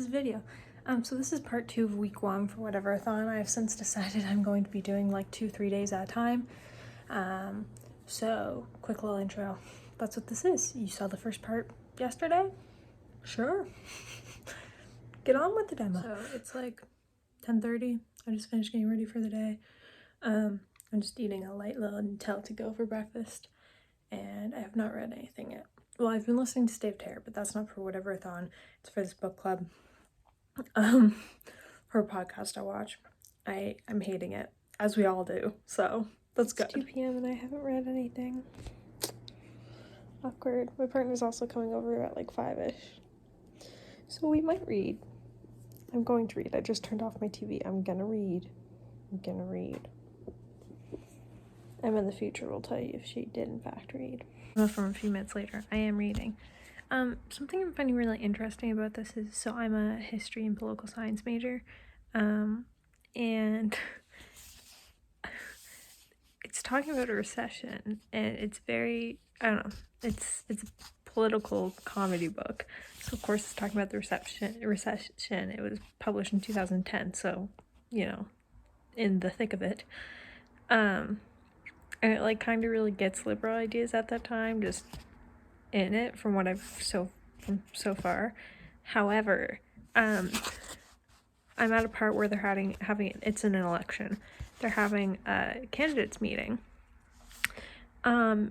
this video. So this is part 2 of week 1 for Whateverathon. I have since decided I'm going to be doing like 2-3 days at a time. So quick little intro. That's what this is. You saw the first part yesterday? Sure. Get on with the demo. So it's like 10:30. I just finished getting ready for the day. I'm just eating a light little Nutella to go for breakfast, and I have not read anything yet. Well, I've been listening to Stave Terror, but that's not for Whateverathon. It's for this book club. For a podcast I watch. I'm hating it, as we all do, so that's good. It's 2 p.m. and I haven't read anything. Awkward. My partner's also coming over at like 5-ish. So we might read. I'm going to read. I just turned off my TV. I'm gonna read. Emma in the future will tell you if she did in fact read. From a few minutes later, I am reading. Something I'm finding really interesting about this is, so I'm a history and political science major, and it's talking about a recession, and it's very, I don't know, it's a political comedy book, so of course it's talking about the recession. It was published in 2010, so, you know, in the thick of it, and it like kind of really gets liberal ideas at that time, just in it, from what I've so far. However, I'm at a part where they're having it's in an election. They're having a candidates meeting, and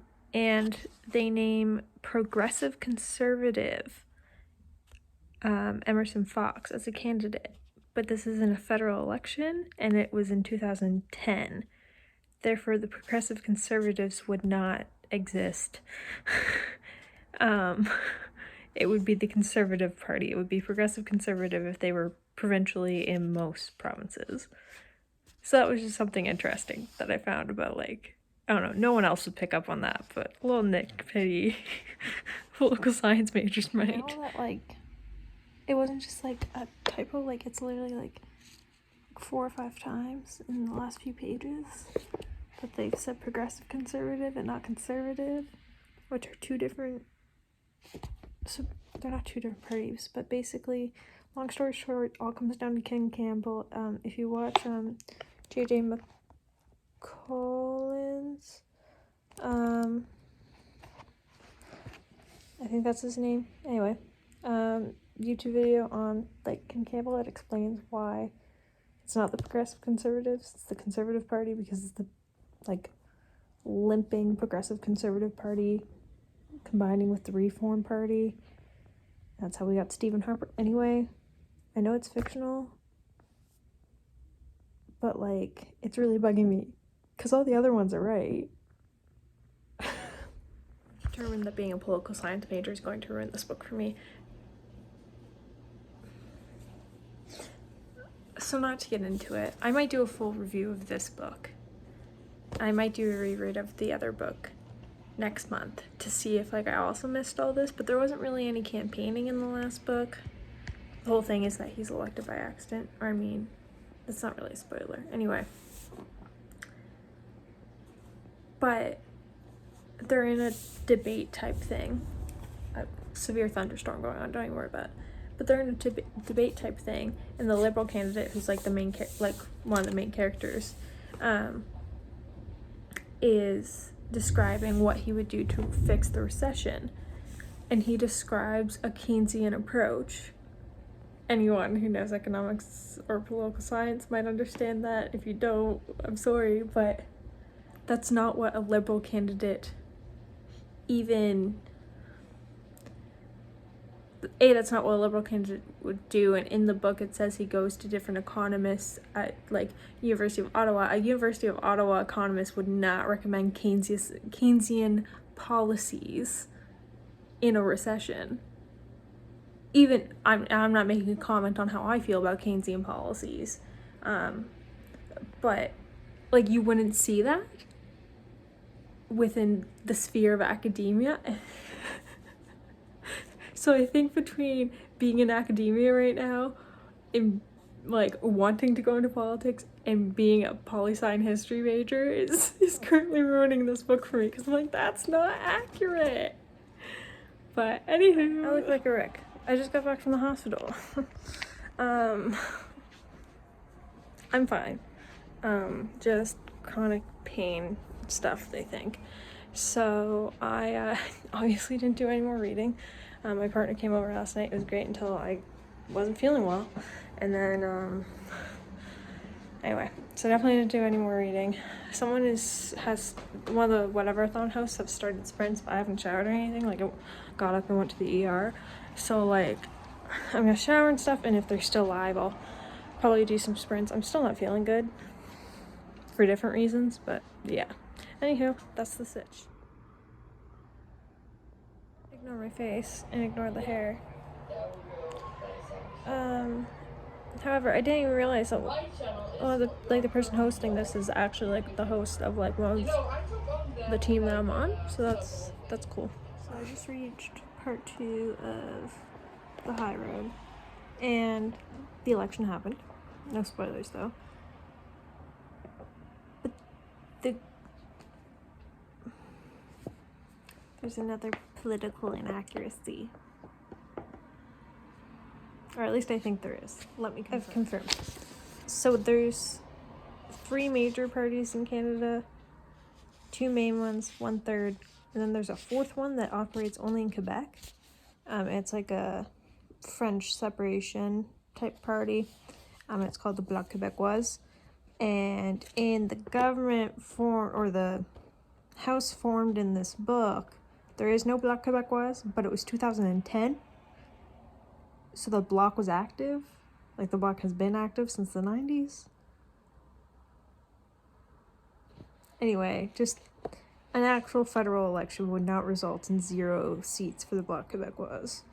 they name progressive conservative Emerson Fox as a candidate, but this is in a federal election, and it was in 2010. Therefore, the progressive conservatives would not exist. It would be the Conservative Party. It would be progressive conservative if they were provincially in most provinces. So that was just something interesting that I found about, like, I don't know, no one else would pick up on that, but a little nitpicky political science majors might. You know that, like, it wasn't just like a typo, like it's literally like 4 or 5 times in the last few pages that they've said progressive conservative and not conservative, which are two different, so they're not two different parties, but basically, long story short, all comes down to Ken Campbell. If you watch J.J. McCollin's, I think that's his name, anyway, YouTube video on, like, Ken Campbell, it explains why it's not the progressive conservatives, it's the Conservative Party, because it's the, like, limping progressive conservative party combining with the Reform Party. That's how we got Stephen Harper. Anyway, I know it's fictional, but, like, it's really bugging me because all the other ones are right. Determined that being a political science major is going to ruin this book for me. So not to get into it, I might do a full review of this book. I might do a reread of the other book next month to see if, like, I also missed all this, but there wasn't really any campaigning in the last book. The whole thing is that he's elected by accident, or I mean, it's not really a spoiler. Anyway. But they're in a debate type thing. A severe thunderstorm going on, don't even worry about it. But they're in a debate type thing, and the Liberal candidate, who's like the main one of the main characters, is describing what he would do to fix the recession, and he describes a Keynesian approach. Anyone who knows economics or political science might understand that. If you don't, I'm sorry, but that's not what a Liberal candidate even... that's not what a Liberal candidate would do, and in the book it says he goes to different economists at, like, University of Ottawa. A University of Ottawa economist would not recommend Keynesian policies in a recession. Even, I'm not making a comment on how I feel about Keynesian policies, but, like, you wouldn't see that within the sphere of academia. So I think between being in academia right now and, like, wanting to go into politics and being a poli-sci history major is currently ruining this book for me, because I'm like, that's not accurate. But anywho, I look like a wreck. I just got back from the hospital. I'm fine. Just chronic pain stuff, they think. So I obviously didn't do any more reading. My partner came over last night. It was great until I wasn't feeling well. And then, anyway, so definitely didn't do any more reading. Someone has one of the Whateverathon hosts have started sprints, but I haven't showered or anything. Like, I got up and went to the ER. So, like, I'm gonna shower and stuff, and if they're still live, I'll probably do some sprints. I'm still not feeling good for different reasons, but yeah. Anywho, that's the sitch. Ignore my face and ignore the hair. However, I didn't even realize that the person hosting this is actually like the host of like one of the team that I'm on. So that's cool. So I just reached part 2 of the high road, and the election happened. No spoilers though. But there's another political inaccuracy. Or at least I think there is. Let me confirm. I've confirmed. So there's 3 major parties in Canada, 2 main ones, 1 third, and then there's a 4th one that operates only in Quebec. It's like a French separation type party. It's called the Bloc Québécois. And in the government or the house formed in this book, there is no Bloc Québécois, but it was 2010. So the bloc was active, like the bloc has been active since the 90s. Anyway, just an actual federal election would not result in 0 seats for the Bloc Québécois.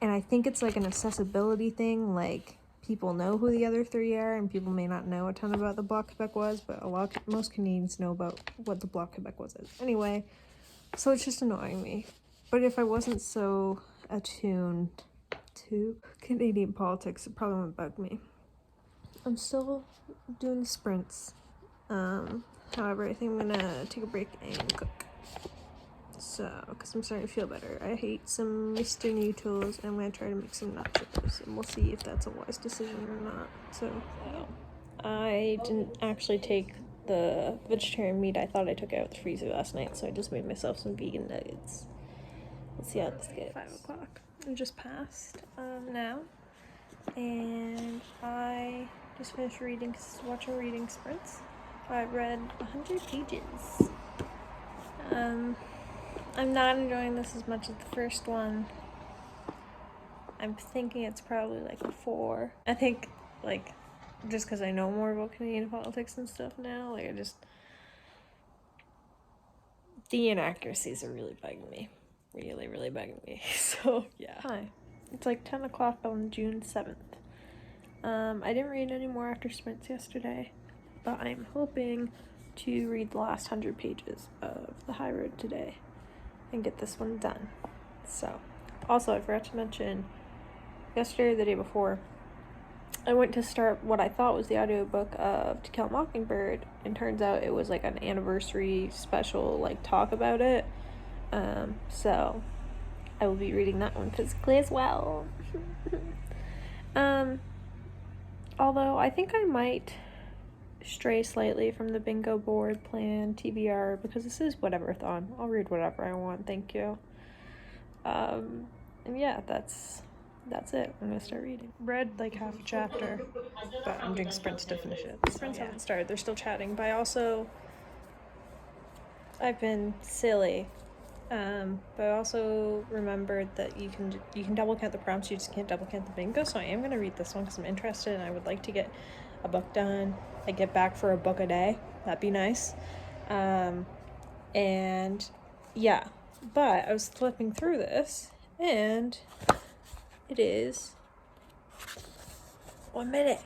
And I think it's like an accessibility thing, like people know who the other 3 are, and people may not know a ton about the Bloc Québécois, but most Canadians know about what the Bloc Québécois is. Anyway, so it's just annoying me. But if I wasn't so attuned to Canadian politics, it probably wouldn't bug me. I'm still doing the sprints. However, I think I'm gonna take a break and cook. So, because I'm starting to feel better. I ate some Mr. Noodles, and I'm gonna try to make some nachos, and we'll see if that's a wise decision or not. So I didn't actually take the vegetarian meat. I thought I took it out of the freezer last night, so I just made myself some vegan nuggets. Let's see how this gets. 5 o'clock. It just passed now, and I just finished reading, watching reading sprints. I read 100 pages. I'm not enjoying this as much as the first one. I'm thinking it's probably like a 4. I think, like, just because I know more about Canadian politics and stuff now, like, the inaccuracies are really bugging me. Really, really bugging me. So, yeah. Hi. It's like 10 o'clock on June 7th. I didn't read any more after sprints yesterday, but I'm hoping to read the last 100 pages of The High Road today and get this one done. So, also, I forgot to mention, yesterday or the day before, I went to start what I thought was the audiobook of To Kill a Mockingbird, and turns out it was like an anniversary special, like, talk about it. So I will be reading that one physically as well. Although I think I might stray slightly from the bingo board plan TBR, because this is Whateverathon. I'll read whatever I want, thank you. And yeah, that's it. I'm gonna start reading. Read like half a chapter, but I'm doing sprints to finish it. Sprints haven't started, they're still chatting, but I've been silly. But I also remembered that you can double count the prompts, you just can't double count the bingo, so I am going to read this one because I'm interested and I would like to get a book done. I get back for a book a day. That'd be nice. And yeah, but I was flipping through this and it is 1 minute,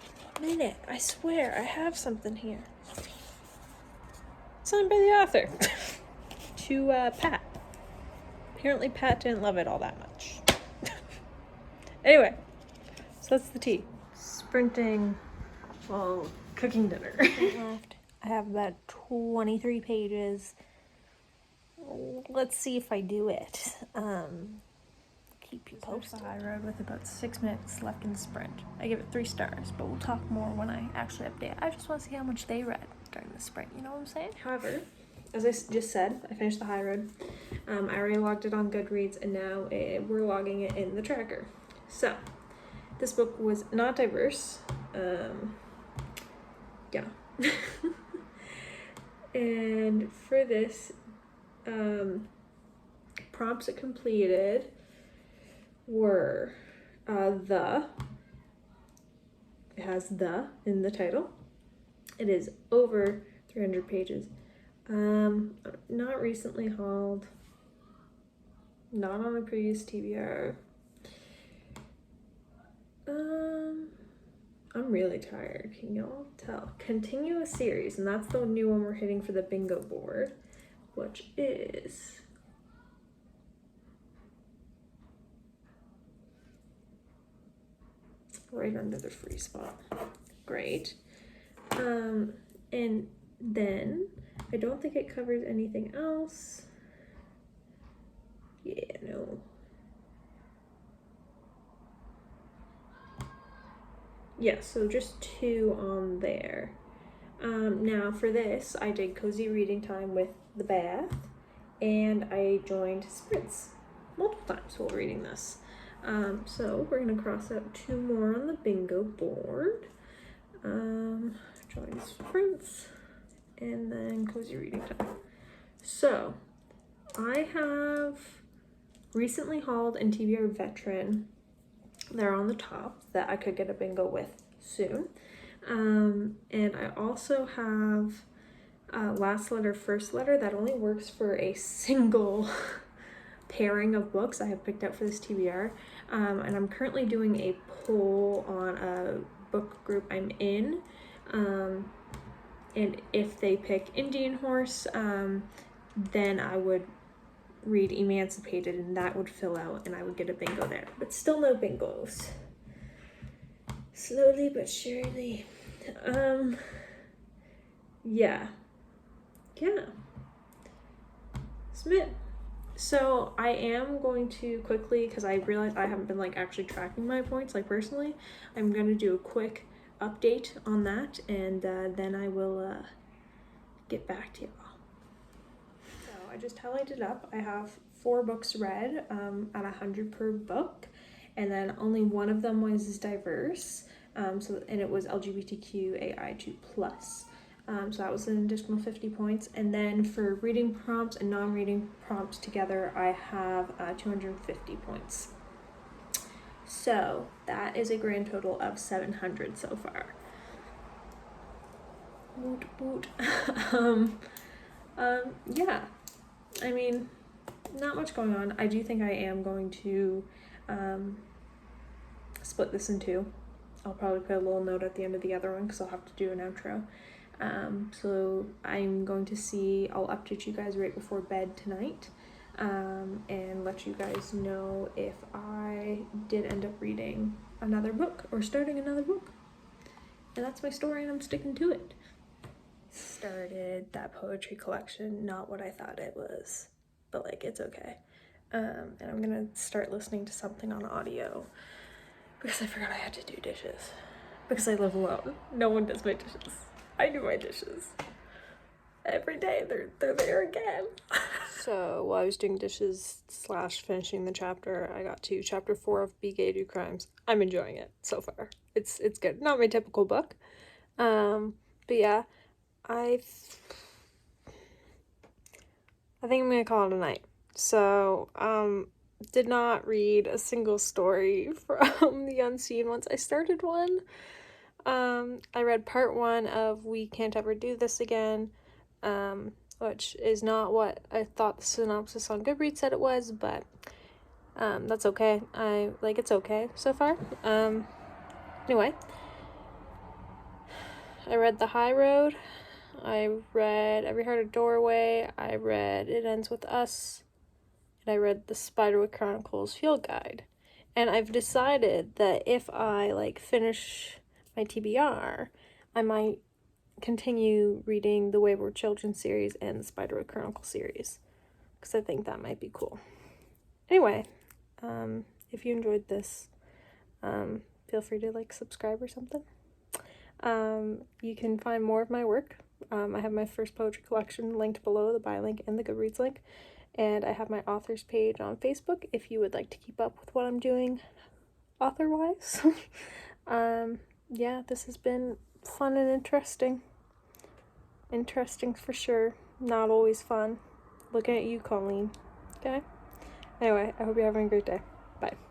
I swear I have something here. Signed by the author to Pat. Apparently Pat didn't love it all that much. Anyway, so that's the tea. Sprinting while cooking dinner. Left. I have about 23 pages. Let's see if I do it. keep you posted. The high road with about 6 minutes left in the sprint. I give it 3 stars, but we'll talk more when I actually update. I just want to see how much they read during the sprint, you know what I'm saying? However, as I just said, I finished the high road. I already logged it on Goodreads, and now we're logging it in the tracker. So, this book was not diverse. Yeah. And for this, prompts it completed were it has the in the title. It is over 300 pages. Not recently hauled, not on a previous TBR. I'm really tired, can y'all tell? Continue a series, and that's the new one we're hitting for the bingo board, which is right under the free spot. Great. And then I don't think it covers anything else. Yeah, no. Yeah, so just 2 on there. Now for this, I did cozy reading time with the bath, and I joined sprints multiple times while reading this. So we're gonna cross out 2 more on the bingo board. Join sprints, and then cozy reading time. So I have recently hauled and TBR veteran. They're on the top that I could get a bingo with soon. And I also have last letter, first letter that only works for a single pairing of books I have picked out for this TBR. And I'm currently doing a poll on a book group I'm in. And if they pick Indian Horse, then I would read Emancipated, and that would fill out, and I would get a bingo there. But still no bingos. Slowly but surely. Yeah. Submit. So I am going to quickly, because I realized I haven't been like actually tracking my points like personally, I'm going to do a quick update on that, and then I will get back to you all. So I just tallied it up. I have 4 books read at 100 per book, and then only one of them was diverse, and it was LGBTQAI2+. So that was an additional 50 points. And then for reading prompts and non-reading prompts together, I have 250 points. So that is a grand total of 700 so far. Woot woot. Yeah, I mean, not much going on. I do think I am going to split this in 2. I'll probably put a little note at the end of the other one because I'll have to do an outro. So I'm going to see, I'll update you guys right before bed tonight, and let you guys know if I did end up reading another book or starting another book. And that's my story, and I'm sticking to it. Started that poetry collection, not what I thought it was, but like, it's okay. And I'm gonna start listening to something on audio because I forgot I had to do dishes because I live alone. No one does my dishes. I do my dishes every day. They're there again. So while I was doing dishes / finishing the chapter, I got to chapter 4 of Be Gay, Do Crimes. I'm enjoying it so far. It's good. Not my typical book. But yeah, I think I'm gonna call it a night. So, did not read a single story from the Unseen Ones. I started one. I read part 1 of We Can't Ever Do This Again, which is not what I thought the synopsis on Goodreads said it was, but that's okay. It's okay so far. Anyway, I read The High Road. I read Every Heart a Doorway. I read It Ends With Us. And I read the Spiderwick Chronicles Field Guide. And I've decided that if I finish my TBR, I might continue reading the Wayward Children series and the Spiderwick Chronicles series, because I think that might be cool. Anyway, if you enjoyed this, feel free to like subscribe or something. You can find more of my work. I have my first poetry collection linked below, the buy link and the Goodreads link, and I have my authors page on Facebook if you would like to keep up with what I'm doing author-wise. Yeah, this has been fun and interesting. Interesting for sure. Not always fun. Looking at you, Colleen. Okay? Anyway, I hope you're having a great day. Bye.